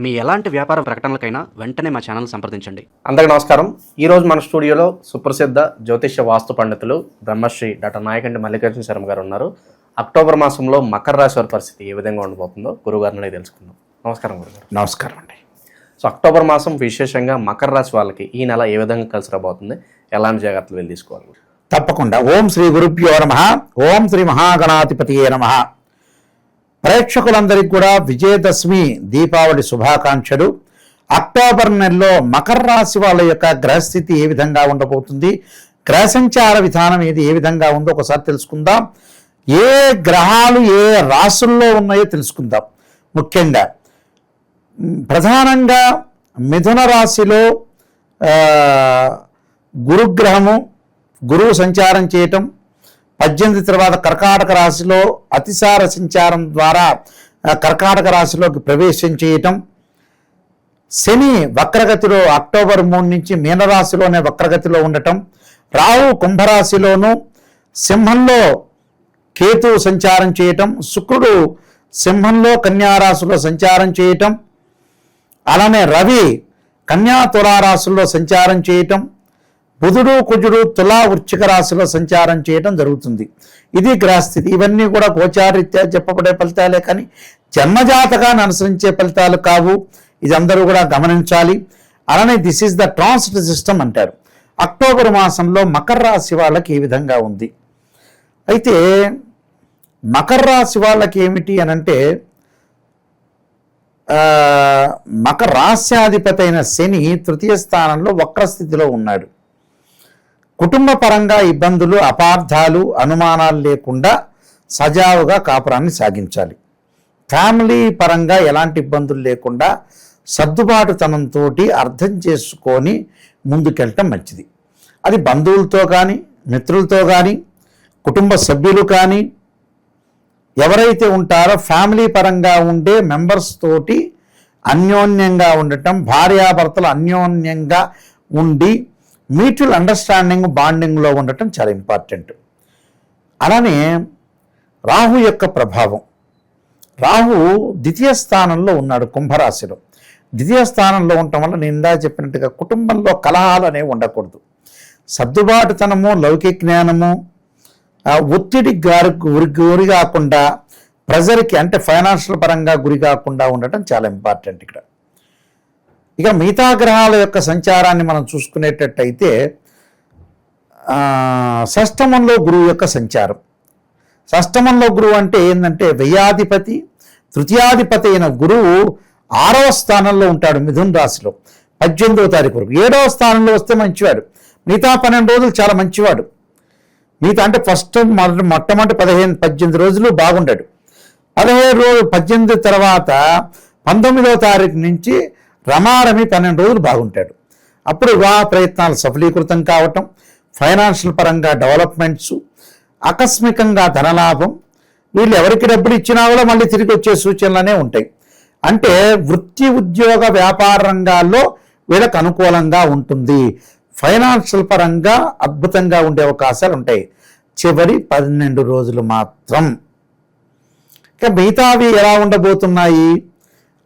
మీ ఎలాంటి వ్యాపార ప్రకటనలకైనా వెంటనే మా ఛానల్ సంప్రదించండి. అందరికీ నమస్కారం. ఈరోజు మన స్టూడియోలో సుప్రసిద్ధ జ్యోతిష్య వాస్తు పండితులు బ్రహ్మశ్రీ డాక్టర్ నాయకంటి మల్లికార్జున శర్మ గారు ఉన్నారు. అక్టోబర్ మాసంలో మకర రాశి వారి పరిస్థితి ఏ విధంగా ఉండబోతుందో గురువుగారిని తెలుసుకుందాం. నమస్కారం గురుగారు. నమస్కారం అండి. సో అక్టోబర్ మాసం విశేషంగా మకర రాశి వాళ్ళకి ఈ నెల ఏ విధంగా కలిసి రాబోతుంది, ఎలాంటి జాగ్రత్తలు వెళ్ళి తీసుకోవాలి? తప్పకుండా. ఓం శ్రీ గురుభ్యో నమః. ఓం శ్రీ మహాగణాధిపతియే నమః. ప్రేక్షకులందరికీ కూడా విజయదశమి దీపావళి శుభాకాంక్షలు. అక్టోబర్ నెలలో మకర రాశి వాళ్ళ యొక్క గ్రహస్థితి ఏ విధంగా ఉండబోతుంది, గ్రహ సంచార విధానం ఏ విధంగా ఉందో ఒకసారి తెలుసుకుందాం. ఏ గ్రహాలు ఏ రాశుల్లో ఉన్నాయో తెలుసుకుందాం. ముఖ్యంగా ప్రధానంగా మిథున రాశిలో గురువు సంచారం చేయటం, 18 తర్వాత కర్కాటక రాశిలో అతిసార సంచారం ద్వారా కర్కాటక రాశిలోకి ప్రవేశం చేయటం, శని వక్రగతిలో అక్టోబర్ 3 నుంచి మీనరాశిలోనే వక్రగతిలో ఉండటం, రాహు కుంభరాశిలోను సింహంలో కేతు సంచారం చేయటం, శుక్రుడు సింహంలో కన్యారాశిలో సంచారం చేయటం, అలానే రవి కన్యా తులారాశుల్లో సంచారం చేయటం, బుధుడు కుజుడు తులా వృశ్చిక రాశిలో సంచారం చేయడం జరుగుతుంది. ఇది గ్రహస్థితి. ఇవన్నీ కూడా గోచారీత్యా చెప్పబడే ఫలితాలే కానీ జన్మజాతకాన్ని అనుసరించే ఫలితాలు కావు. ఇది అందరూ కూడా గమనించాలి. అలానే this is the transit system అంటారు. అక్టోబర్ మాసంలో మకర రాశి వాళ్ళకి ఏ విధంగా ఉంది? అయితే మకర రాశి వాళ్ళకి ఏమిటి అనంటే, మకర రాశ్యాధిపతి అయిన శని తృతీయ స్థానంలో వక్రస్థితిలో ఉన్నాడు. కుటుంబ పరంగా ఇబ్బందులు, అపార్థాలు, అనుమానాలు లేకుండా సజావుగా కాపురాన్ని సాగించాలి. ఫ్యామిలీ పరంగా ఎలాంటి ఇబ్బందులు లేకుండా సర్దుబాటుతనంతో అర్థం చేసుకొని ముందుకెళ్ళటం మంచిది. అది బంధువులతో కానీ, మిత్రులతో కానీ, కుటుంబ సభ్యులు కానీ, ఎవరైతే ఉంటారో ఫ్యామిలీ పరంగా ఉండే మెంబర్స్ తోటి అన్యోన్యంగా ఉండటం, భార్యాభర్తలు అన్యోన్యంగా ఉండి మ్యూచువల్ అండర్స్టాండింగ్ బాండింగ్లో ఉండటం చాలా ఇంపార్టెంట్. అలానే రాహు యొక్క ప్రభావం. రాహు ద్వితీయ స్థానంలో ఉన్నాడు కుంభరాశిలో. ద్వితీయ స్థానంలో ఉండటం వల్ల నేను ఇందా చెప్పినట్టుగా కుటుంబంలో కలహాలు అనేవి ఉండకూడదు. సర్దుబాటుతనము, లౌకిక జ్ఞానము, ఒత్తిడి గురి కాకుండా, ప్రెజర్కి అంటే ఫైనాన్షియల్ పరంగా గురి కాకుండా ఉండటం చాలా ఇంపార్టెంట్ ఇక్కడ. ఇక మిగతా గ్రహాల యొక్క సంచారాన్ని మనం చూసుకునేటట్టయితే షష్టమంలో గురువు యొక్క సంచారం. షష్టమంలో గురువు అంటే ఏంటంటే వ్యయాధిపతి, తృతీయాధిపతి అయిన గురువు 6వ స్థానంలో ఉంటాడు మిథున రాశిలో 18వ తారీఖు వరకు. 7వ స్థానంలో వస్తే మంచివాడు. మిగతా 12 రోజులు చాలా మంచివాడు. మిగతా అంటే మొట్టమొదటి 18 రోజులు బాగుండాడు. 18 తర్వాత 19వ తారీఖు నుంచి రమారమి 12 రోజులు బాగుంటాడు. అప్పుడు వివాహ ప్రయత్నాలు సఫలీకృతం కావటం, ఫైనాన్షియల్ పరంగా డెవలప్మెంట్స్, ఆకస్మికంగా ధనలాభం, వీళ్ళు ఎవరికి డబ్బులు ఇచ్చినా కూడా మళ్ళీ తిరిగి వచ్చే సూచనలనే ఉంటాయి. అంటే వృత్తి, ఉద్యోగ, వ్యాపార రంగాల్లో వీళ్ళకి అనుకూలంగా ఉంటుంది. ఫైనాన్షియల్ పరంగా అద్భుతంగా ఉండే అవకాశాలు ఉంటాయి చివరి 12 రోజులు మాత్రం. ఇక మిగతావి ఎలా ఉండబోతున్నాయి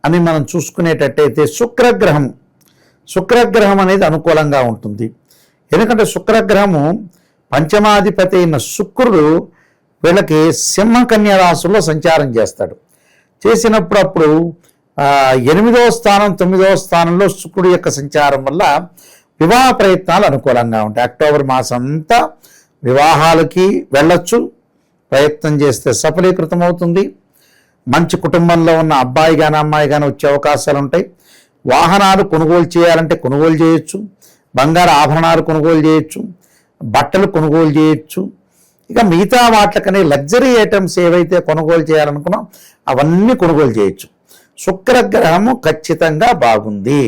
అని మనం చూసుకునేటట్టయితే శుక్రగ్రహం అనేది అనుకూలంగా ఉంటుంది. ఎందుకంటే శుక్రగ్రహము పంచమాధిపతి అయిన శుక్రుడు వీళ్ళకి సింహకన్య రాశుల్లో సంచారం చేస్తాడు. చేసినప్పుడు అప్పుడు 8వ స్థానం 9వ స్థానంలో శుక్రుడు యొక్క సంచారం వల్ల వివాహ ప్రయత్నాలు అనుకూలంగా ఉంటాయి. అక్టోబర్ మాసం అంతా వివాహాలకి వెళ్ళొచ్చు. ప్రయత్నం చేస్తే సఫలీకృతం అవుతుంది. మంచి కుటుంబంలో ఉన్న అబ్బాయి కానీ అమ్మాయి కానీ వచ్చే అవకాశాలు ఉంటాయి. వాహనాలు కొనుగోలు చేయాలంటే కొనుగోలు చేయొచ్చు. బంగారు ఆభరణాలు కొనుగోలు చేయొచ్చు. బట్టలు కొనుగోలు చేయొచ్చు. ఇక మిగతా వాటికనే లగ్జరీ ఐటమ్స్ ఏవైతే కొనుగోలు చేయాలనుకున్నాం అవన్నీ కొనుగోలు చేయొచ్చు. శుక్రగ్రహము ఖచ్చితంగా బాగుంది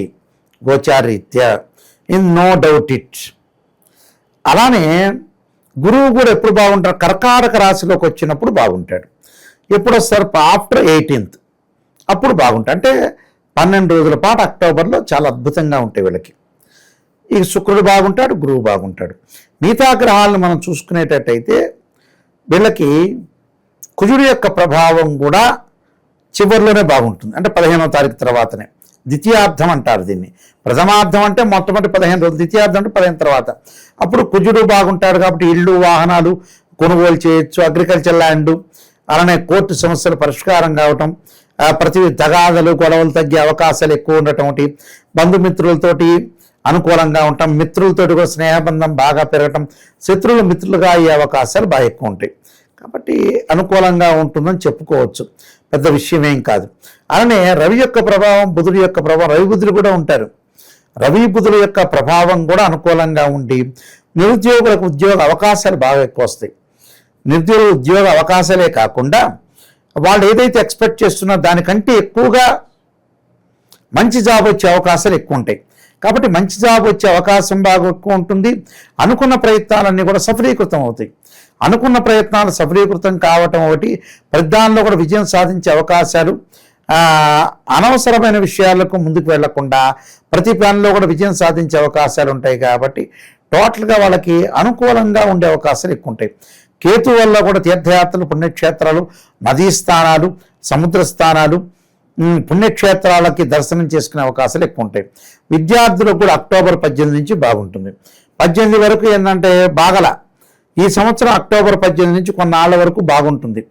గోచారీత్యా, ఇన్ నో డౌట్ ఇట్. అలానే గురువు కూడా ఎప్పుడు బాగుంటాడు? కర్కాటక రాశిలోకి వచ్చినప్పుడు బాగుంటాడు. ఎప్పుడు వస్తారు? ఆఫ్టర్ 18th అప్పుడు బాగుంటాడు. అంటే 12 రోజుల పాటు అక్టోబర్లో చాలా అద్భుతంగా ఉంటాయి వీళ్ళకి. ఈ శుక్రుడు బాగుంటాడు, గురువు బాగుంటాడు. మిగతా గ్రహాలను మనం చూసుకునేటట్టయితే వీళ్ళకి కుజుడు యొక్క ప్రభావం కూడా చివరిలోనే బాగుంటుంది. అంటే 15వ తారీఖు తర్వాతనే ద్వితీయార్థం అంటారు దీన్ని. ప్రథమార్థం అంటే మొట్టమొదటి 15 రోజులు, ద్వితీయార్థం అంటే 15 తర్వాత. అప్పుడు కుజుడు బాగుంటాడు కాబట్టి ఇళ్ళు వాహనాలు కొనుగోలు చేయొచ్చు, అగ్రికల్చర్ ల్యాండ్, అలానే కోర్టు సమస్యలు పరిష్కారం కావటం, ప్రతి తగాదలు గొడవలు తగ్గే అవకాశాలు ఎక్కువ ఉండటం, బంధుమిత్రులతోటి అనుకూలంగా ఉంటాం, మిత్రులతోటి కూడా స్నేహబంధం బాగా పెరగటం, శత్రువులు మిత్రులుగా అయ్యే అవకాశాలు బాగా ఎక్కువ ఉంటాయి. కాబట్టి అనుకూలంగా ఉంటుందని చెప్పుకోవచ్చు, పెద్ద విషయం ఏం కాదు. అలానే రవి యొక్క ప్రభావం, బుధుడి యొక్క ప్రభావం, రవి బుధులు కూడా ఉంటారు. రవి బుధుల యొక్క ప్రభావం కూడా అనుకూలంగా ఉండి నిరుద్యోగులకు ఉద్యోగ అవకాశాలు బాగా ఎక్కువ వస్తాయి. నిరుద్యోగ ఉద్యోగ అవకాశాలే కాకుండా వాళ్ళు ఏదైతే ఎక్స్పెక్ట్ చేస్తున్నారో దానికంటే ఎక్కువగా మంచి జాబ్ వచ్చే అవకాశాలు ఎక్కువ ఉంటాయి. కాబట్టి మంచి జాబ్ వచ్చే అవకాశం బాగా ఎక్కువ ఉంటుంది. అనుకున్న ప్రయత్నాలన్నీ కూడా సఫలీకృతం అవుతాయి. అనుకున్న ప్రయత్నాలు సఫలీకృతం కావటం ఒకటి, ప్రతిదానిలో కూడా విజయం సాధించే అవకాశాలు, అనవసరమైన విషయాలకు ముందుకు వెళ్లకుండా ప్రతి పనిలో కూడా విజయం సాధించే అవకాశాలు ఉంటాయి. కాబట్టి టోటల్గా వాళ్ళకి అనుకూలంగా ఉండే అవకాశాలు ఎక్కువ ఉంటాయి. కేతు వల్ల కూడా తీర్థయాత్రలు, పుణ్యక్షేత్రాలు, నదీ స్థానాలు, సముద్ర స్థానాలు, పుణ్యక్షేత్రాలకి దర్శనం చేసుకునే అవకాశాలు ఎక్కువ ఉంటాయి. విద్యార్థులకు కూడా అక్టోబర్ 18 నుంచి బాగుంటుంది. 18 వరకు ఏంటంటే బాగల ఈ సంవత్సరం అక్టోబర్ 18 నుంచి కొన్నాళ్ళ వరకు బాగుంటుంది.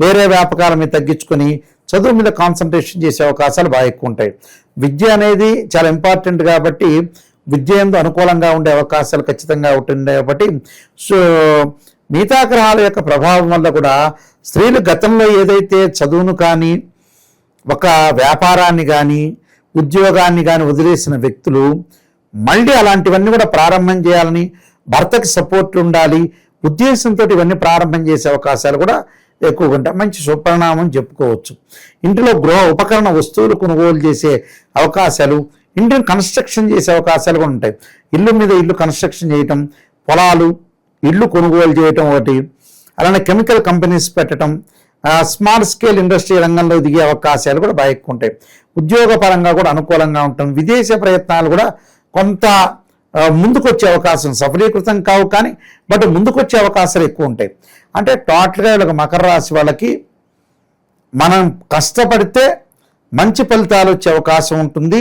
వేరే వ్యాపకాల మీద తగ్గించుకొని చదువు మీద కాన్సన్ట్రేషన్ చేసే అవకాశాలు బాగా ఎక్కువ ఉంటాయి. విద్య అనేది చాలా ఇంపార్టెంట్ కాబట్టి విద్య ఎందు అనుకూలంగా ఉండే అవకాశాలు ఖచ్చితంగా ఉంటుంది. కాబట్టి మిగతా గ్రహాల యొక్క ప్రభావం వల్ల కూడా స్త్రీలు గతంలో ఏదైతే చదువును కానీ ఒక వ్యాపారాన్ని కానీ ఉద్యోగాన్ని కానీ వదిలేసిన వ్యక్తులు మళ్ళీ అలాంటివన్నీ కూడా ప్రారంభం చేయాలని, భర్తకి సపోర్ట్ ఉండాలి ఉద్దేశంతో ఇవన్నీ ప్రారంభం చేసే అవకాశాలు కూడా ఎక్కువగా ఉంటాయి. మంచి సుపరిణామం చెప్పుకోవచ్చు. ఇంటిలో గృహ ఉపకరణ వస్తువులు కొనుగోలు చేసే అవకాశాలు, ఇంటిని కన్స్ట్రక్షన్ చేసే అవకాశాలు కూడా ఉంటాయి. ఇల్లు మీద ఇల్లు కన్స్ట్రక్షన్ చేయటం, పొలాలు, ఇల్లు కొనుగోలు చేయటం ఒకటి, అలానే కెమికల్ కంపెనీస్ పెట్టడం, స్మాల్ స్కేల్ ఇండస్ట్రీ రంగంలో దిగే అవకాశాలు కూడా బాగా ఎక్కువ ఉంటాయి. ఉద్యోగపరంగా కూడా అనుకూలంగా ఉంటుంది. విదేశీ ప్రయత్నాలు కూడా కొంత ముందుకొచ్చే అవకాశం, సఫలీకృతం కావు కానీ బట్ ముందుకొచ్చే అవకాశాలు ఎక్కువ ఉంటాయి. అంటే టోటల్గా వీళ్ళకి మకర రాశి వాళ్ళకి మనం కష్టపడితే మంచి ఫలితాలు వచ్చే అవకాశం ఉంటుంది.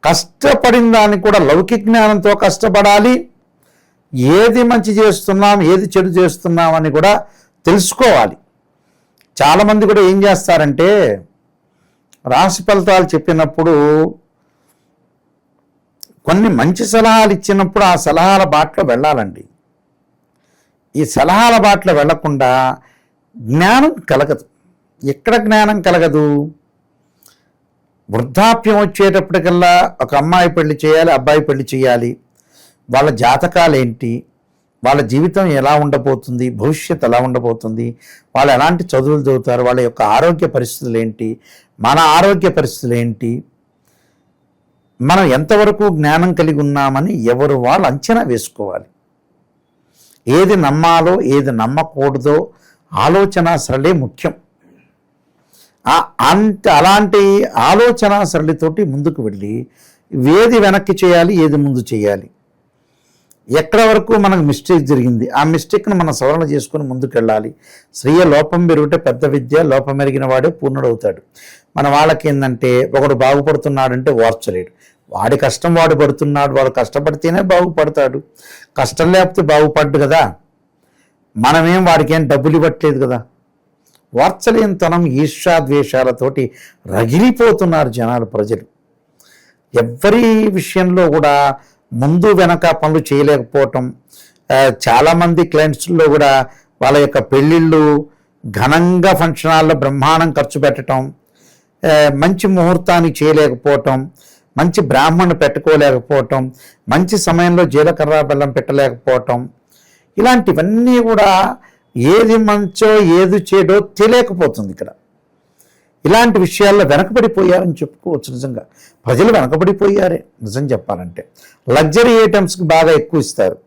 కష్టపడిన దానికి కూడా లౌకిక జ్ఞానంతో కష్టపడాలి. ఏది మంచి చేస్తున్నాం, ఏది చెడు చేస్తున్నాం అని కూడా తెలుసుకోవాలి. చాలామంది కూడా ఏం చేస్తారంటే రాశి ఫలితాలు చెప్పినప్పుడు కొన్ని మంచి సలహాలు ఇచ్చినప్పుడు ఆ సలహాల బాటలో వెళ్ళాలండి. ఈ సలహాల బాటలో వెళ్లకుండా జ్ఞానం కలగదు. ఎక్కడ జ్ఞానం కలగదు? వృద్ధాప్యం వచ్చేటప్పటికల్లా ఒక అమ్మాయి పెళ్లి చేయాలి, అబ్బాయి పెళ్లి చేయాలి, వాళ్ళ జాతకాలు ఏంటి, వాళ్ళ జీవితం ఎలా ఉండబోతుంది, భవిష్యత్తు ఎలా ఉండబోతుంది, వాళ్ళు ఎలాంటి చదువులు చదువుతారు, వాళ్ళ యొక్క ఆరోగ్య పరిస్థితులు ఏంటి, మన ఆరోగ్య పరిస్థితులు ఏంటి, మనం ఎంతవరకు జ్ఞానం కలిగి ఉన్నామని ఎవరు వాళ్ళు అంచనా వేసుకోవాలి. ఏది నమ్మాలో ఏది నమ్మకూడదో ఆలోచన సరళే ముఖ్యం. అలాంటి ఆలోచన సరళితోటి ముందుకు వెళ్ళి ఏది వెనక్కి చేయాలి, ఏది ముందు చేయాలి, ఎక్కడ వరకు మనకు మిస్టేక్ జరిగింది ఆ మిస్టేక్ను మనం సవరణ చేసుకుని ముందుకు వెళ్ళాలి. స్త్రీయ లోపం పెరుగుటే పెద్ద విద్య, లోపం ఎరిగిన వాడే పూర్ణుడవుతాడు. మన వాళ్ళకి ఏంటంటే ఒకడు బాగుపడుతున్నాడంటే ఓర్చలేడు. వాడి కష్టం వాడు పడుతున్నాడు, వాడు కష్టపడితేనే బాగుపడతాడు, కష్టం లేకపోతే బాగుపడ్డు కదా. మనమేం వాడికి ఏం డబ్బులు ఇవ్వట్లేదు కదా. వార్చలేనితనం, ఈర్ష్యాద్వేషాలతోటి రగిలిపోతున్నారు జనాలు, ప్రజలు. ఎవరి విషయంలో కూడా ముందు వెనక పనులు చేయలేకపోవటం. చాలామంది క్లయింట్స్లో కూడా వాళ్ళ యొక్క పెళ్ళిళ్ళు ఘనంగా ఫంక్షన్ హాల్లో బ్రహ్మాండం ఖర్చు పెట్టడం, మంచి ముహూర్తాన్ని చేయలేకపోవటం, మంచి బ్రాహ్మణ్ణి పెట్టుకోలేకపోవటం, మంచి సమయంలో జీలకర్ర బెల్లం పెట్టలేకపోవటం, ఇలాంటివన్నీ కూడా ఏది మంచో ఏది చెడో తెలియకపోతుంది. ఇక్కడ ఇలాంటి విషయాల్లో వెనకబడిపోయారని చెప్పుకోవచ్చు. నిజంగా ప్రజలు వెనకబడిపోయారే నిజం చెప్పాలంటే. లగ్జరీ ఐటమ్స్కి బాగా ఎక్కువ ఇస్తారు.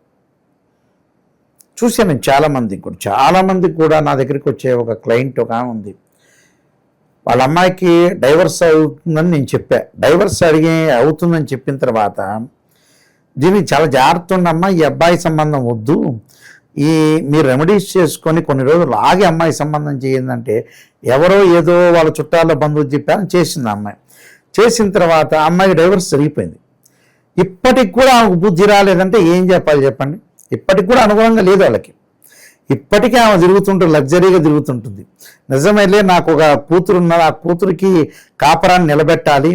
చూశాను నేను చాలామందికి కూడా నా దగ్గరికి వచ్చే ఒక క్లయింట్ ఒక ఆమె ఉంది. వాళ్ళ అమ్మాయికి డైవర్స్ అవుతుందని నేను చెప్పా. డైవర్స్ అవుతుందని చెప్పిన తర్వాత దీనికి చాలా జాగ్రత్త ఉండమ్మా, ఈ అబ్బాయి సంబంధం వద్దు, మీరు రెమెడీస్ చేసుకొని కొన్ని రోజులు ఆగి అమ్మాయి సంబంధం చేయందంటే ఎవరో ఏదో వాళ్ళ చుట్టాల బంధువులు చెప్పారని చేసింది అమ్మాయి. చేసిన తర్వాత అమ్మాయికి డైవర్స్ జరిగిపోయింది. ఇప్పటికి కూడా ఆమెకు బుద్ధి రాలేదంటే ఏం చెప్పాలి చెప్పండి? ఇప్పటికి కూడా అనుగుణంగా లేదు వాళ్ళకి. ఇప్పటికీ ఆమె తిరుగుతుంటుంది, లగ్జరీగా తిరుగుతుంటుంది. నిజమైతే నాకు ఒక కూతురు ఉన్నది, ఆ కూతురికి కాపరాన్ని నిలబెట్టాలి,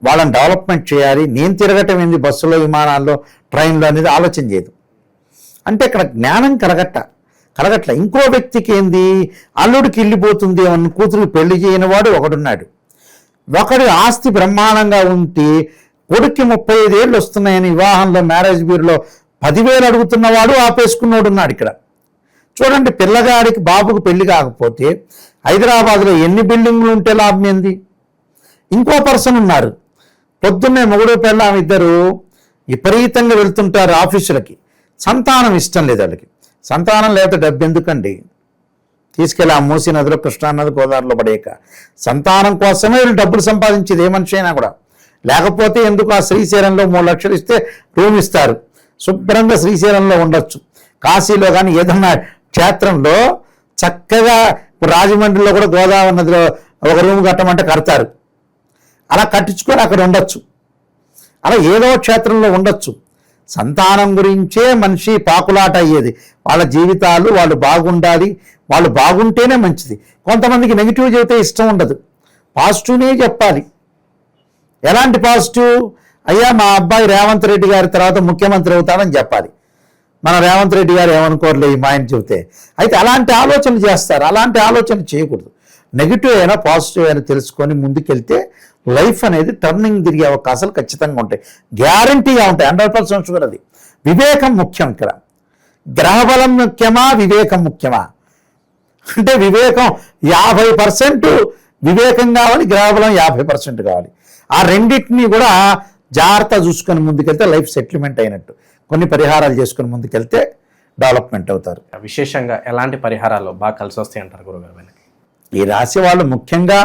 వాళ్ళని డెవలప్మెంట్ చేయాలి, నేను తిరగటం ఏంది బస్సులో, విమానాల్లో, ట్రైన్లో అనేది ఆలోచన చేయదు. అంటే ఇక్కడ జ్ఞానం కలగట్ల. ఇంకో వ్యక్తికి ఏంది, అల్లుడికి వెళ్ళిపోతుంది అన్న కూతురికి పెళ్లి చేయని వాడు ఒకడున్నాడు. ఒకడి ఆస్తి బ్రహ్మాండంగా ఉంటే కొడుక్కి 35 ఏళ్ళు వస్తున్నాయని వివాహంలో మ్యారేజ్ బ్యూరోలో 10,000 అడుగుతున్నవాడు ఆపేసుకున్నాడు ఉన్నాడు ఇక్కడ. చూడండి, పిల్లగాడికి బాబుకు పెళ్లి కాకపోతే హైదరాబాద్లో ఎన్ని బిల్డింగ్లు ఉంటే లాభం ఏంది? ఇంకో పర్సన్ ఉన్నారు, పొద్దున్నే మొగుడు పెళ్ళాం ఇద్దరు విపరీతంగా వెళ్తుంటారు ఆఫీసులకి, సంతానం ఇష్టం లేదు వాళ్ళకి. సంతానం లేకపోతే డబ్బు ఎందుకండి? తీసుకెళ్ళి ఆ మూసీ నదిలో, కృష్ణానది, గోదావరిలో పడేయక. సంతానం కోసమే వీళ్ళు డబ్బులు సంపాదించేది ఏ మనిషి అయినా కూడా. లేకపోతే ఎందుకు ఆ శ్రీశైలంలో 3 లక్షలు ఇస్తే రూమ్ ఇస్తారు, శుభ్రంగా శ్రీశైలంలో ఉండొచ్చు. కాశీలో కానీ ఏదన్నా క్షేత్రంలో చక్కగా, ఇప్పుడు రాజమండ్రిలో కూడా గోదావరి నదిలో ఒక రూమ్ కట్టమంటే కడతారు, అలా కట్టించుకొని అక్కడ ఉండొచ్చు. అలా ఏదో క్షేత్రంలో ఉండొచ్చు. సంతానం గురించే మనిషి పాకులాట అయ్యేది. వాళ్ళ జీవితాలు వాళ్ళు బాగుండాలి, వాళ్ళు బాగుంటేనే మంచిది. కొంతమందికి నెగిటివ్ చెబితే ఇష్టం ఉండదు, పాజిటివ్నే చెప్పాలి. ఎలాంటి పాజిటివ్? అయ్యా మా అబ్బాయి రేవంత్ రెడ్డి గారి తర్వాత ముఖ్యమంత్రి అవుతాడని చెప్పాలి. మన రేవంత్ రెడ్డి గారు ఏమనుకోరులే ఈ మా ఆయన చెబితే. అయితే అలాంటి ఆలోచన చేస్తారు, అలాంటి ఆలోచన చేయకూడదు. నెగిటివ్ అయినా పాజిటివ్ అయినా తెలుసుకొని ముందుకెళ్తే లైఫ్ అనేది టర్నింగ్ తిరిగే అవకాశాలు ఖచ్చితంగా ఉంటాయి, గ్యారంటీగా ఉంటాయి, 100% షూర్. అది వివేకం ముఖ్యం ఇక్కడ. గ్రహబలం ముఖ్యమా, వివేకం ముఖ్యమా? అంటే వివేకం 50% వివేకం కావాలి, గ్రహబలం 50% కావాలి. ఆ రెండింటినీ కూడా జాగ్రత్త చూసుకొని ముందుకెళ్తే లైఫ్ సెటిల్మెంట్ అయినట్టు. కొన్ని పరిహారాలు చేసుకొని ముందుకెళ్తే డెవలప్మెంట్ అవుతారు. విశేషంగా ఎలాంటి పరిహారాలు బాగా కలిసి వస్తాయి అంటారు గురుగారు వీళ్ళకి? ఈ రాశి వాళ్ళు ముఖ్యంగా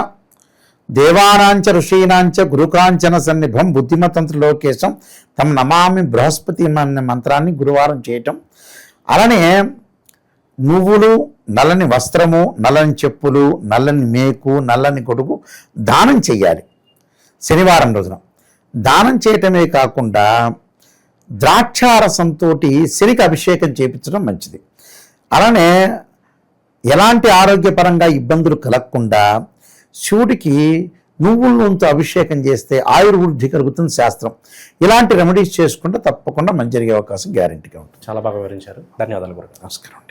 దేవానాంచ ఋషీనాంచ గురుకాంచన సన్నిభం బుద్ధిమతంత్ర లోకేశం తమ నమామి బృహస్పతి అనే మంత్రాన్ని గురువారం చేయటం. అలానే నువ్వులు, నల్లని వస్త్రము, నల్లని చెప్పులు, నల్లని మేకు, నల్లని గొడుగు దానం చెయ్యాలి శనివారం రోజున. దానం చేయటమే కాకుండా ద్రాక్షారసంతో శనికి అభిషేకం చేయించడం మంచిది. అలానే ఎలాంటి ఆరోగ్యపరంగా ఇబ్బందులు కలగకుండా శివుడికి నువ్వుల నూనెతో అభిషేకం చేస్తే ఆయుర్వృద్ధి కలుగుతుంది శాస్త్రం. ఇలాంటి రెమెడీస్ చేసుకుంటే తప్పకుండా మంచి జరిగే అవకాశం గ్యారెంటీగా ఉంటుంది. చాలా బాగా వివరించారు. ధన్యవాదాలు గురుగారు. నమస్కారం.